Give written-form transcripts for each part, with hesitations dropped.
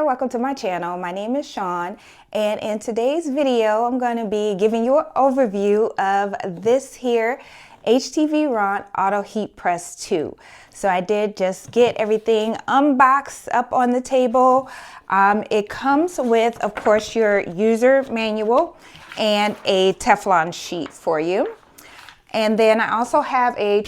welcome to my channel. My name is Shawn, and in today's video I'm going to be giving you an overview of this here HTVRont Auto Heat Press 2. So I did just get everything unboxed up on the table. It comes with, of course, your user manual and a Teflon sheet for you. And then I also have a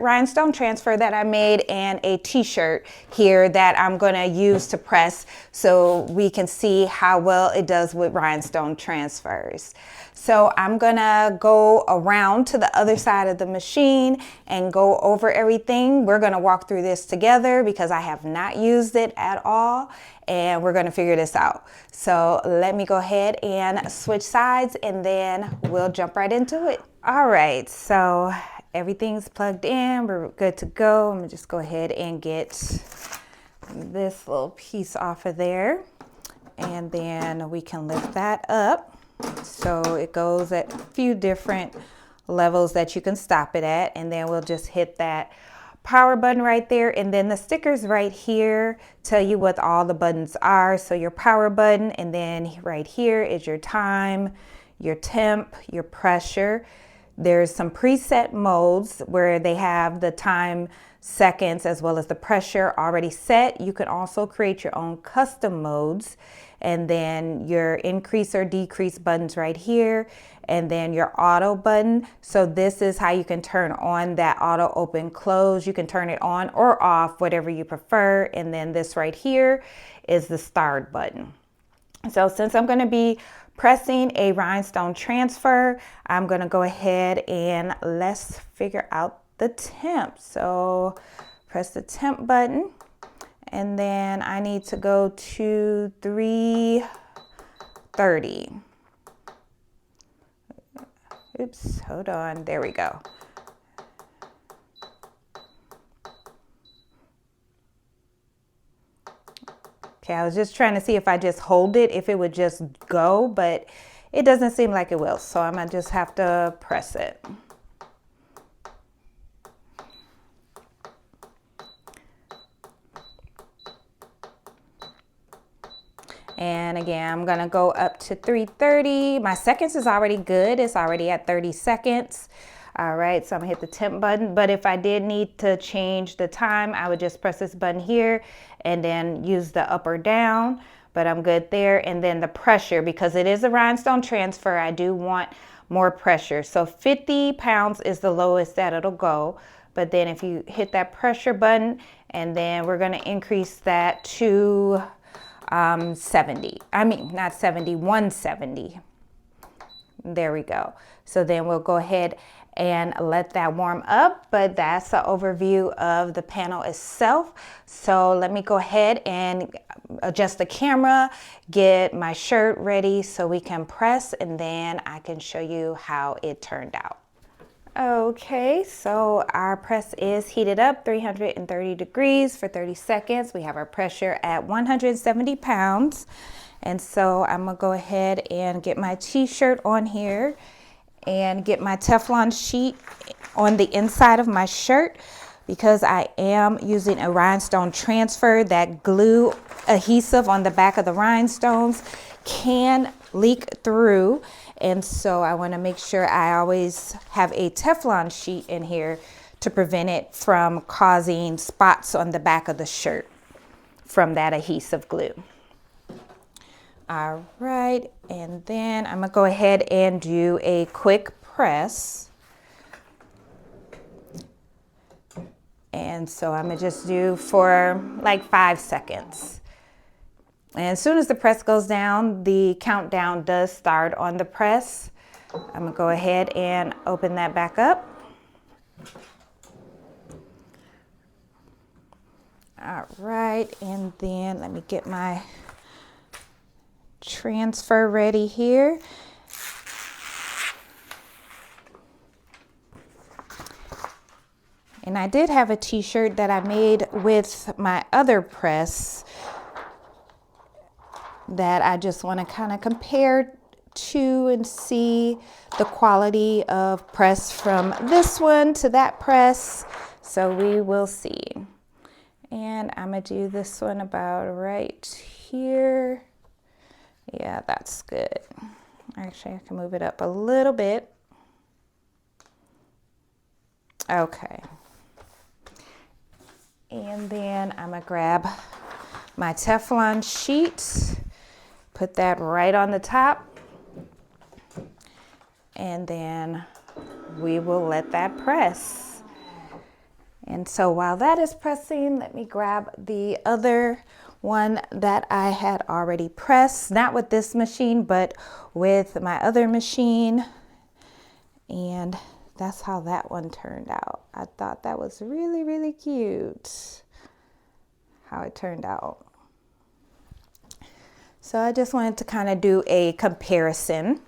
rhinestone transfer that I made and a t-shirt here that I'm going to use to press so we can see how well it does with rhinestone transfers. So I'm going to go around to the other side of the machine and go over everything. We're going to walk through this together because I have not used it at all, and we're going to figure this out. So let me go ahead and switch sides and then we'll jump right into it. All right, so everything's plugged in. We're good to go. I'm gonna just go ahead and get this little piece off of there, and then we can lift that up. So it goes at a few different levels that you can stop it at, and then we'll just hit that power button right there, and then the stickers right here tell you what all the buttons are. So your power button, and then right here is your time, your temp, your pressure. There's some preset modes where they have the time, seconds, as well as the pressure already set. You can also create your own custom modes, and then your increase or decrease buttons right here, and then your auto button. So this is how you can turn on that auto open close. You can turn it on or off, whatever you prefer. And then this right here is the start button. So since I'm going to be pressing a rhinestone transfer, I'm going to go ahead and let's figure out the temp. So press the temp button, and then I need to go to 330. Oops, hold on. There we go. Okay, I was just trying to see if I just hold it, if it would just go, but it doesn't seem like it will. So I'm gonna just have to press it. And again, I'm gonna go up to 330. My seconds is already good. It's already at 30 seconds. All right, so I'm gonna hit the temp button, but if I did need to change the time, I would just press this button here and then use the up or down, but I'm good there. And then the pressure, because it is a rhinestone transfer, I do want more pressure. So 50 pounds is the lowest that it'll go, but then if you hit that pressure button, and then we're gonna increase that to 70. I mean, not 70, 170. There we go. So then we'll go ahead and let that warm up, but that's an overview of the panel itself. So let me go ahead and adjust the camera, get my shirt ready so we can press, and then I can show you how it turned out. Okay, so our press is heated up 330 degrees for 30 seconds. We have our pressure at 170 pounds. And so I'm gonna go ahead and get my t-shirt on here and get my Teflon sheet on the inside of my shirt, because I am using a rhinestone transfer. That glue adhesive on the back of the rhinestones can leak through, and so I want to make sure I always have a Teflon sheet in here to prevent it from causing spots on the back of the shirt from that adhesive glue. All right, and then I'm gonna go ahead and do a quick press. And so I'm gonna just do for like 5 seconds. And as soon as the press goes down, the countdown does start on the press. I'm gonna go ahead and open that back up. All right, and then let me get my transfer ready here. And I did have a t-shirt that I made with my other press that I just want to kind of compare to and see the quality of press from this one to that press. So we will see. And I'm gonna do this one about right here. Yeah, that's good. Actually, I can move it up a little bit. Okay. And then I'm gonna grab my Teflon sheet, put that right on the top, and then we will let that press. And so while that is pressing, let me grab the other one that I had already pressed, not with this machine, but with my other machine. And that's how that one turned out. I thought that was really, really cute how it turned out. So I just wanted to kind of do a comparison.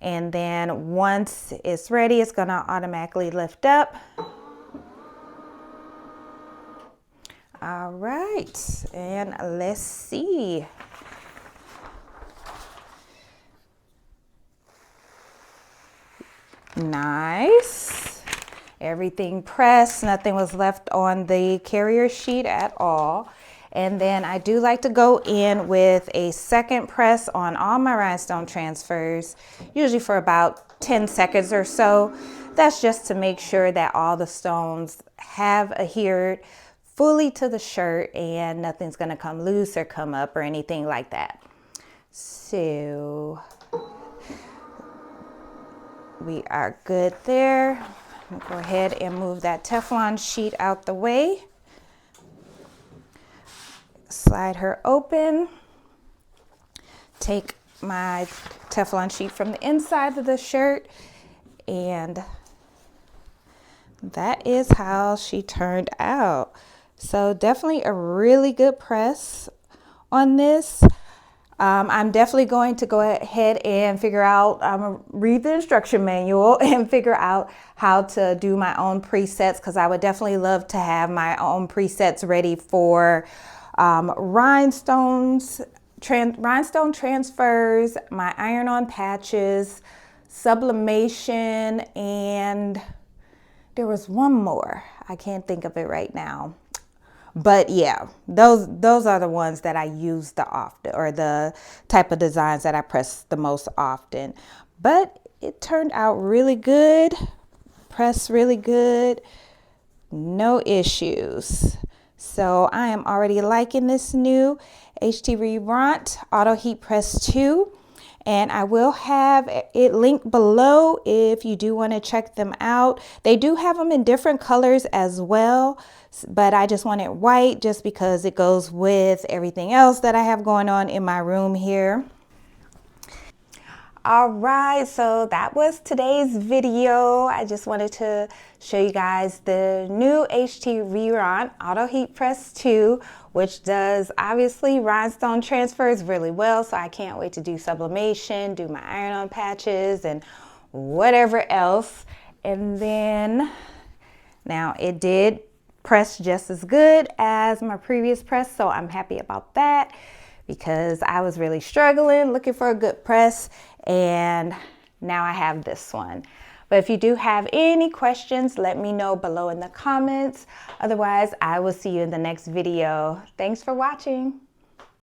And then once it's ready, it's gonna automatically lift up. All right, and let's see. Nice. Everything pressed, nothing was left on the carrier sheet at all. And then I do like to go in with a second press on all my rhinestone transfers, usually for about 10 seconds or so. That's just to make sure that all the stones have adhered fully to the shirt and nothing's gonna come loose or come up or anything like that. So we are good there. I'm gonna go ahead and move that Teflon sheet out the way. Slide her open. Take my Teflon sheet from the inside of the shirt, and that is how she turned out. So definitely a really good press on this. I'm definitely going to go ahead and figure out, read the instruction manual and figure out how to do my own presets, because I would definitely love to have my own presets ready for rhinestones, rhinestone transfers, my iron-on patches, sublimation, and there was one more. I can't think of it right now. But yeah, those are the ones that I use the often, or the type of designs that I press the most often. But it turned out really good, pressed really good, no issues. So I am already liking this new HTVRont Auto Heat Press 2. And I will have it linked below if you do want to check them out. They do have them in different colors as well, but I just want it white just because it goes with everything else that I have going on in my room here. All right, so that was today's video. I just wanted to show you guys the new HTVRont Auto Heat Press 2, which does obviously rhinestone transfers really well. So I can't wait to do sublimation, do my iron-on patches, and whatever else. And then now it did press just as good as my previous press, so I'm happy about that, because I was really struggling looking for a good press, and now I have this one. But if you do have any questions, let me know below in the comments. Otherwise, I will see you in the next video. Thanks for watching.